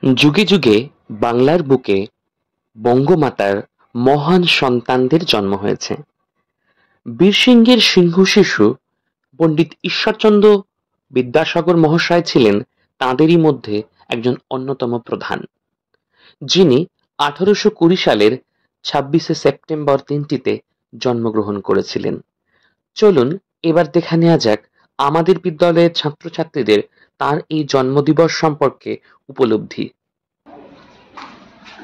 যুগে যুগে বাংলার বুকে বঙ্গমাতার মহান সন্তানদের জন্ম হয়েছে। বীরসিংহের সিংহ শিশু পণ্ডিত ঈশ্বরচন্দ্র বিদ্যাসাগর মহাশয় ছিলেন তাঁদেরই মধ্যে একজন অন্যতম প্রধান, যিনি 1820 সালের 26শে সেপ্টেম্বর দিনটিতে জন্মগ্রহণ করেছিলেন। চলুন এবার দেখে নেওয়া যাক আমাদের বিদ্যালয়ের ছাত্রছাত্রীদের তার এই জন্মদিবস সম্পর্কে উপলব্ধি।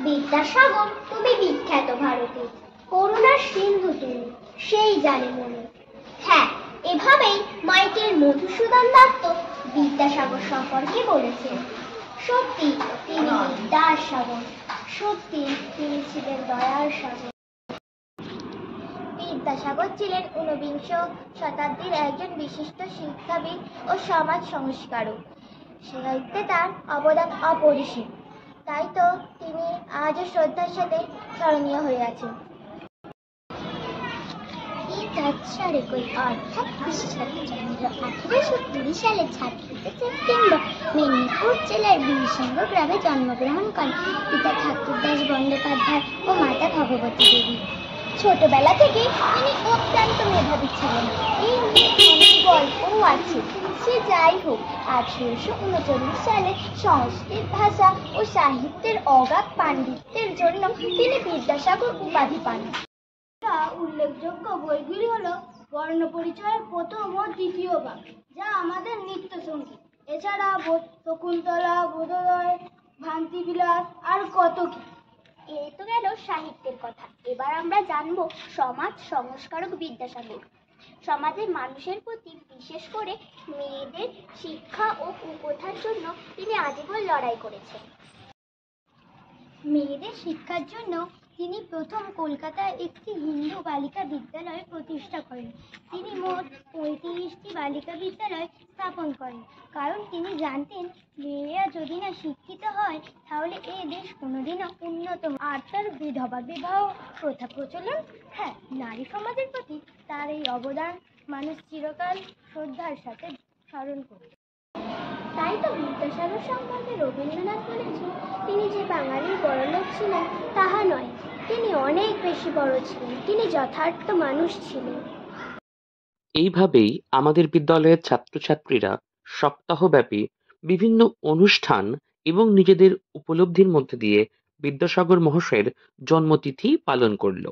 বিদ্যাসাগর তুমি বিখ্যাত ভারতে, করুণার সিন্ধু তুমি, সেই জানে মনে। হ্যাঁ, এভাবেই মাইকেল মধুসূদন দত্ত বিদ্যাসাগর সম্পর্কে বলেছেন। সত্যি তিনি বিদ্যার সাগর, সত্যি তিনি ছিলেন দয়ার সাগর। বিদ্যাসাগর ছিলেন ঊনবিংশ শতাব্দীর একজন বিশিষ্ট শিক্ষাবিদ ও সমাজ সংস্কারক। সাহিত্যে তার অবদান অপরিসীম, তাই তো তিনি আজও শ্রদ্ধার সাথে স্মরণীয় হয়ে আছেন। অর্থাৎ 1820 সালের 26শে সেপ্টেম্বর মেদিনীপুর জেলার বীরসিংহ গ্রামে জন্মগ্রহণ করেন পিতা ঠাকুরদাস বন্দ্যোপাধ্যায় ও মাতা ভগবতী দেবী। ছোটবেলা থেকে তিনি অত্যন্ত মেধাবী ছিলেন। এই নিয়ে অনেক গল্পও আছে। সে যাই হোক, 1839 সালে সংস্কৃত ভাষা ও সাহিত্যের অগাধ পাণ্ডিত্যের জন্য তিনি বিদ্যাসাগর উপাধি পান। উল্লেখযোগ্য বইগুলি হলো বর্ণ পরিচয়ের প্রথম ও দ্বিতীয় ভাগ, যা আমাদের নিত্য সঙ্গী। এছাড়া শকুন্তলা, বোধোদয়, ভ্রান্তিবিলাস আর কত কি। এই তো গেল সাহিত্যের কথা। এবার আমরা জানবো সমাজ সংস্কারক বিদ্যাসাগর। সমাজের মানুষের প্রতি, বিশেষ করে মেয়েদের শিক্ষা ও কুপ্রথার জন্য তিনি আজীবন লড়াই করেছেন। মেয়েদের শিক্ষার জন্য তিনি প্রথম কলকাতায় একটি হিন্দু বালিকা বিদ্যালয় প্রতিষ্ঠা করেন। তিনি মোট 35টি বালিকা বিদ্যালয় স্থাপন করেন, কারণ তিনি জানতেন মেয়েরা যদি না শিক্ষিত হয় তাহলে এই দেশ কোনোদিনও উন্নত হবে। আর তার বিধবা বিবাহ প্রথা প্রচলন, হ্যাঁ, নারী সমাজের প্রতি তার এই অবদান মানুষ চিরকাল শ্রদ্ধার সাথে স্মরণ করবে। তাই তো বিদ্যাসাগর সম্পর্কে রবীন্দ্রনাথ বলেছেন, তিনি যে বাঙালির বড়লোক ছিলেন তাহা নয়, তিনি অনেক বেশি বড় ছিলেন, তিনি যথার্থ মানুষ ছিলেন। এইভাবেই আমাদের বিদ্যালয়ের ছাত্রছাত্রীরা সপ্তাহব্যাপী বিভিন্ন অনুষ্ঠান এবং নিজেদের উপলব্ধির মধ্যে দিয়ে বিদ্যাসাগর মহাশয়ের জন্মতিথি পালন করল।